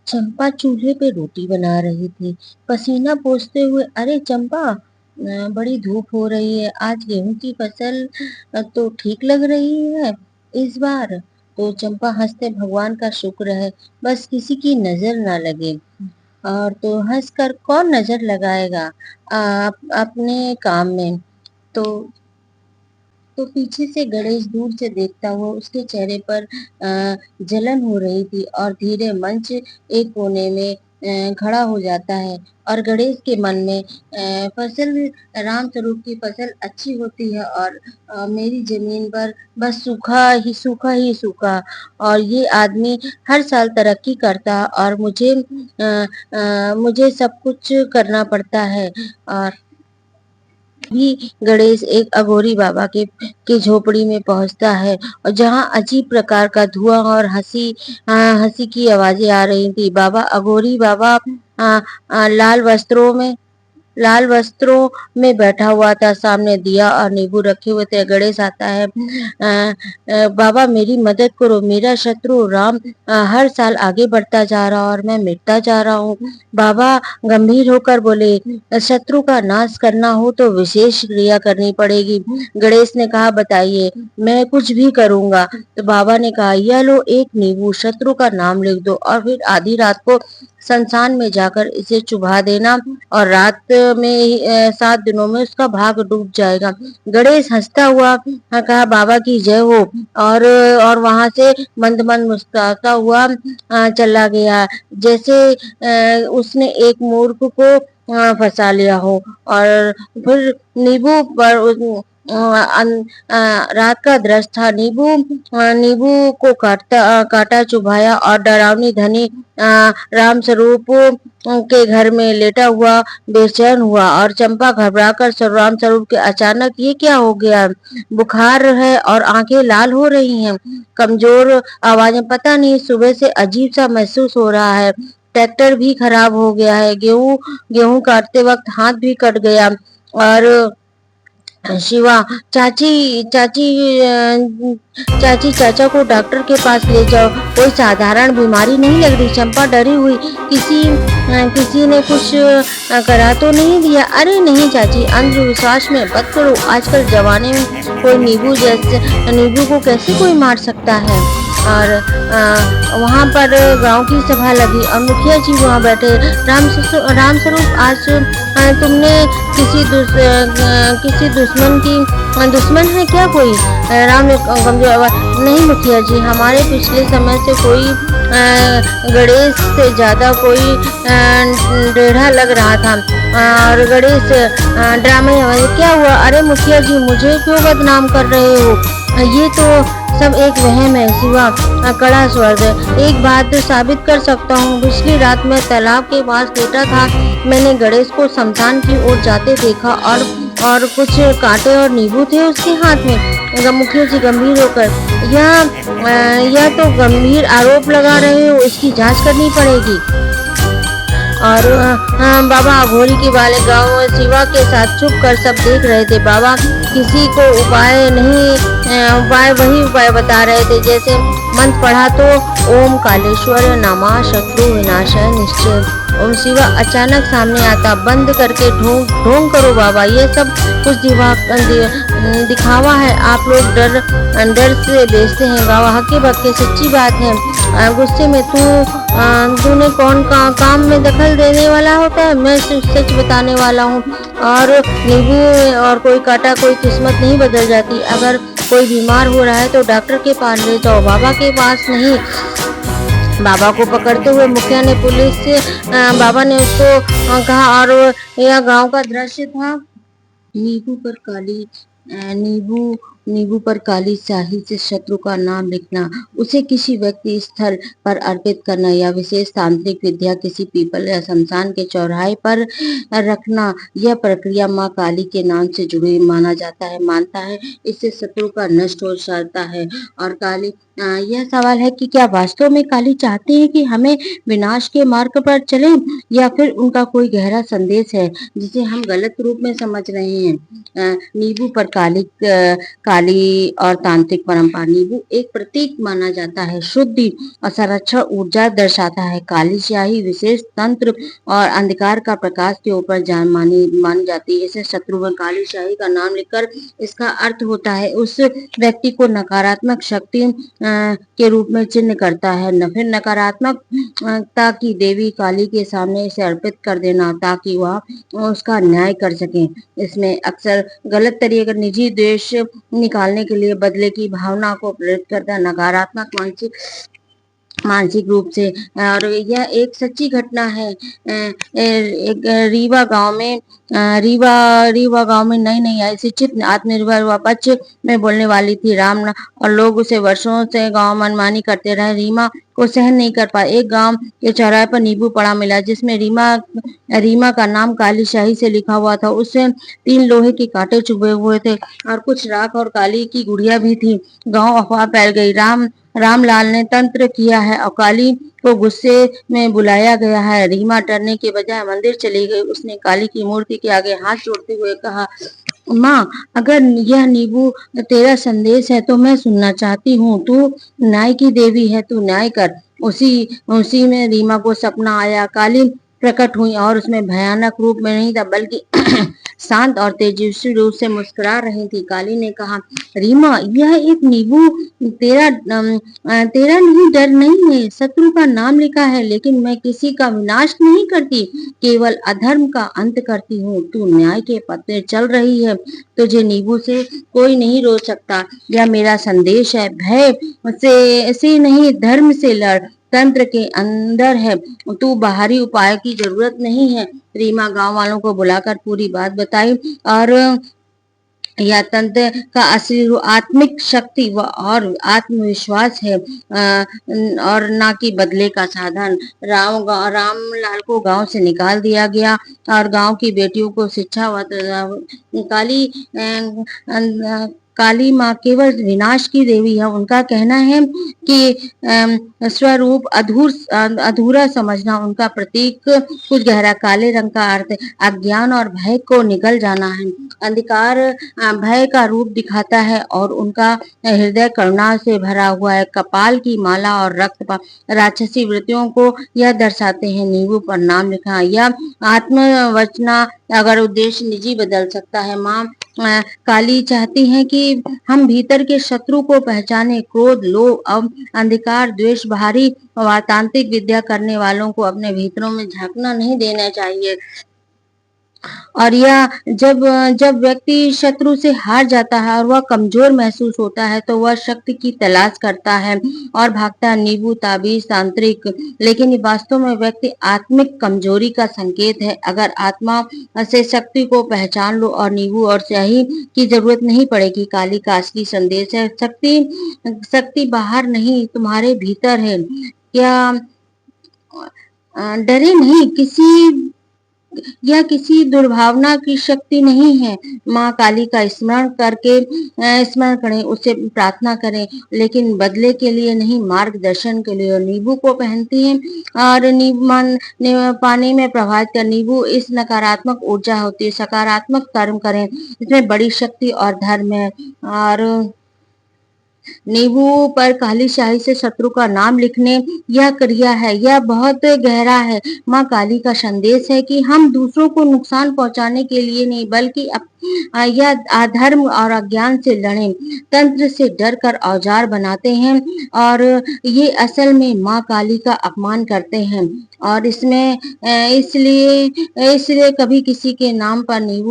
चंपा चूल्हे पे रोटी बना रही थी। पसीना पोंछते हुए, अरे चंपा, बड़ी धूप हो रही है। आज गेहूं की फसल तो ठीक लग रही है इस बार। तो चंपा हंसते, भगवान का शुक्र है, बस किसी की नजर ना लगे। और तो हंसकर कौन नजर लगाएगा अपने काम में। तो पीछे से गणेश दूर से देखता हुआ, उसके चेहरे पर जलन हो रही थी और धीरे मंच एक कोने में खड़ा हो जाता है। और गणेश के मन में फसल, राम स्वरूप की फसल अच्छी होती है और मेरी जमीन पर बस सूखा ही सूखा। और ये आदमी हर साल तरक्की करता और मुझे सब कुछ करना पड़ता है। और भी गणेश एक अघोरी बाबा की झोपड़ी में पहुंचता है, और जहां अजीब प्रकार का धुआं और हंसी की आवाजें आ रही थी। अघोरी बाबा आ, आ, लाल वस्त्रों में बैठा हुआ था। सामने दिया और नींबू रखे हुए थे। गणेश आता है, बाबा मेरी मदद करो, मेरा शत्रु राम हर साल आगे बढ़ता जा रहा और मैं मिटता जा रहा हूँ। बाबा गंभीर होकर बोले, शत्रु का नाश करना हो तो विशेष क्रिया करनी पड़ेगी। गणेश ने कहा, बताइए, मैं कुछ भी करूंगा। तो बाबा ने कहा, यह लो एक नींबू, शत्रु का नाम लिख दो और फिर आधी रात को शमशान में जाकर इसे चुभा देना, और रात में 7 दिनों में उसका भाग डूब जाएगा। गणेश हंसता हुआ कहा, बाबा की जय हो। और वहां से मंद मंद मुस्कुराता हुआ चला गया, जैसे उसने एक मूर्ख को फंसा लिया हो। और फिर नींबू पर रात का दृश्य था। नींबू को काटा, चुभाया और डरावनी धनी राम स्वरूप के घर में लेटा हुआ बेचैन हुआ। और चंपा घबराकर राम स्वरूप के, अचानक ये क्या हो गया? बुखार है और आंखें लाल हो रही हैं, कमजोर आवाजें, पता नहीं सुबह से अजीब सा महसूस हो रहा है। ट्रैक्टर भी खराब हो गया है, गेहूं काटते वक्त हाथ भी कट गया। और शिवा, चाची चाची चाची चाचा को डॉक्टर के पास ले जाओ, कोई साधारण बीमारी नहीं लग रही। चंपा डरी हुई, किसी ने कुछ करा तो नहीं दिया? अरे नहीं चाची, अंधविश्वास में मत करो, आजकल जमाने में कोई नींबू को कैसे कोई मार सकता है। और वहाँ पर गांव की सभा लगी और मुखिया जी वहाँ बैठे। राम स्वरूप, आज तुमने किसी दुश्मन है क्या कोई? राम ने कमजोर आवाज, नहीं मुखिया जी, हमारे पिछले समय से कोई गणेश से ज्यादा कोई टेढ़ा लग रहा था। और गणेश ड्रामे में, क्या हुआ? अरे मुखिया जी, मुझे क्यों बदनाम कर रहे हो? ये तो सब एक वहम है शिवा, कड़ा स्वर है। एक बात साबित कर सकता हूँ, पिछली रात मैं तालाब के पास लेटा था, मैंने गणेश को शमशान की ओर जाते देखा और कुछ कांटे और नींबू थे उसके हाथ में। मुखिया जी गंभीर होकर, यह तो गंभीर आरोप लगा रहे हो, इसकी जांच करनी पड़ेगी। और बाबा अघोरी के वाले गांव शिवा के साथ छुप कर सब देख रहे थे। बाबा किसी को उपाय नहीं, वही उपाय बता रहे थे, जैसे मंत्र पढ़ा तो, ओम कालेश्वर नमः शत्रु विनाशाय निश्चय। ओम शिवा अचानक सामने आता, बंद करके ढोंग ढोंग करो बाबा, ये सब कुछ दिखावा है, आप लोग डर से बेचते हैं। बाबा हक्के बक्के, सच्ची बात है। गुस्से में तूने कौन काम में दखल देने वाला होता है? मैं सिर्फ सच बताने वाला हूँ। और नींबू और कोई काटा, कोई किस्मत नहीं बदल जाती। अगर कोई बीमार हो रहा है तो डॉक्टर के पास ले जाओ, बाबा के पास नहीं। बाबा को पकड़ते हुए मुखिया ने पुलिस से, बाबा ने उसको कहा। और यह गांव का दृश्य था। नींबू पर काली नींबू नींबू पर काली स्याही से शत्रु का नाम लिखना, उसे किसी व्यक्ति स्थल पर अर्पित करना या विशेष तांत्रिक विद्या किसी पीपल या शमशान के चौराहे पर रखना, यह प्रक्रिया माँ काली के नाम से जुड़ी मानता है, इससे शत्रु का नष्ट हो जाता है। और काली, यह सवाल है कि क्या वास्तव में काली चाहते हैं कि हमें विनाश के मार्ग पर चलें, या फिर उनका कोई गहरा संदेश है जिसे हम गलत रूप में समझ रहे हैं। नींबू पर काली और तांत्रिक परंपरा। नींबू एक प्रतीक माना जाता है, शुद्धि और संरक्षण ऊर्जा दर्शाता है। काली स्याही विशेष तंत्र और अंधकार का प्रकाश के ऊपर जान मानी जाती है। इसे शत्रु में काली स्याही का नाम लिखकर इसका अर्थ होता है उस व्यक्ति को नकारात्मक शक्ति के रूप में चिन्ह करता है। न फिर नकारात्मकता की देवी काली के सामने इसे अर्पित कर देना ताकि वह उसका न्याय कर सके। इसमें अक्सर गलत तरीके का निजी द्वेष निकालने के लिए बदले की भावना को प्रेरित करता है, नकारात्मक मानसिक रूप से। और यह एक सच्ची घटना है। एक रीवा गांव में नई नई आई शिक्षित आत्मनिर्भर व पक्ष में बोलने वाली थी। और लोग उसे वर्षों से गांव मनमानी करते रहे। रीमा को सहन नहीं कर पाए। एक गांव के चौराहे पर नींबू पड़ा मिला जिसमें रीमा का नाम काली स्याही से लिखा हुआ था। उससे 3 लोहे के कांटे चुभे हुए थे और कुछ राख और काली की गुड़िया भी थी। गांव अफवाह फैल गई। रामलाल ने तंत्र किया है और काली को गुस्से में बुलाया गया है। रीमा डरने के बजाय मंदिर चली गई। उसने काली की मूर्ति के आगे हाथ जोड़ते हुए कहा, माँ, अगर यह नींबू तेरा संदेश है तो मैं सुनना चाहती हूँ। तू न्याय की देवी है, तू न्याय कर। उसी में रीमा को सपना आया। काली प्रकट हुई और उसमें भयानक रूप में नहीं था बल्कि शांत और तेजस्वी रूप से मुस्कुरा रही थी। काली ने कहा, रीमा, यह एक नींबू तेरा नहीं, डर नहीं है। शत्रु का नाम लिखा है, लेकिन मैं किसी का विनाश नहीं करती, केवल अधर्म का अंत करती हूँ। तू न्याय के पथ पे चल रही है, तुझे नींबू से कोई नहीं रोक सकता। यह मेरा संदेश है। भय से नहीं, धर्म से लड़। तंत्र के अंदर है, तू बाहरी उपाय की जरूरत नहीं है। रीमा गांव वालों को बुलाकर पूरी बात बताई और यह तंत्र का असली आत्मिक शक्ति और आत्मविश्वास है और ना कि बदले का साधन। रामलाल को गांव से निकाल दिया गया और गांव की बेटियों को शिक्षा काली माँ केवल विनाश की देवी है। उनका कहना है कि स्वरूप अधूरा समझना। उनका प्रतीक कुछ गहरा काले रंग का अर्थ अज्ञान और भय को निगल जाना है। अंधकार भय का रूप दिखाता है और उनका हृदय करुणा से भरा हुआ है। कपाल की माला और रक्त राक्षसी वृत्तियों को यह दर्शाते हैं। नींबू पर नाम लिखा, यह आत्मवचना अगर उद्देश्य निजी बदल सकता है। माँ काली चाहती हैं कि हम भीतर के शत्रु को पहचाने। क्रोध, लोभ, अंधकार, द्वेष, बाहरी व तांत्रिक विद्या करने वालों को अपने भीतरों में झांकना नहीं देना चाहिए। और यह जब व्यक्ति शत्रु से हार जाता है और वह कमजोर महसूस होता है तो वह शक्ति की तलाश करता है और भागता है। नींबू, ताबीज, तांत्रिक, लेकिन वास्तव में व्यक्ति आत्मिक कमजोरी का संकेत है। अगर आत्मा से शक्ति को पहचान लो और नींबू और स्याही की जरूरत नहीं पड़ेगी। काली का असली संदेश है, शक्ति बाहर नहीं, तुम्हारे भीतर है। क्या डरे नहीं, यह किसी दुर्भावना की शक्ति नहीं है। माँ काली का स्मरण करें, उससे प्रार्थना करें, लेकिन बदले के लिए नहीं, मार्गदर्शन के लिए। नींबू को पहनती हैं और पानी में प्रभावित कर। नींबू इस नकारात्मक ऊर्जा होती है, सकारात्मक कर्म करें, इसमें बड़ी शक्ति और धर्म है। और नींबू पर काली स्याही से शत्रु का नाम लिखने यह क्रिया है, यह बहुत गहरा है। माँ काली का संदेश है कि हम दूसरों को नुकसान पहुंचाने के लिए नहीं बल्कि यह अधर्म और अज्ञान से लड़ें। तंत्र से डर कर औजार बनाते हैं और ये असल में माँ काली का अपमान करते हैं। और इसलिए कभी किसी के नाम पर नींबू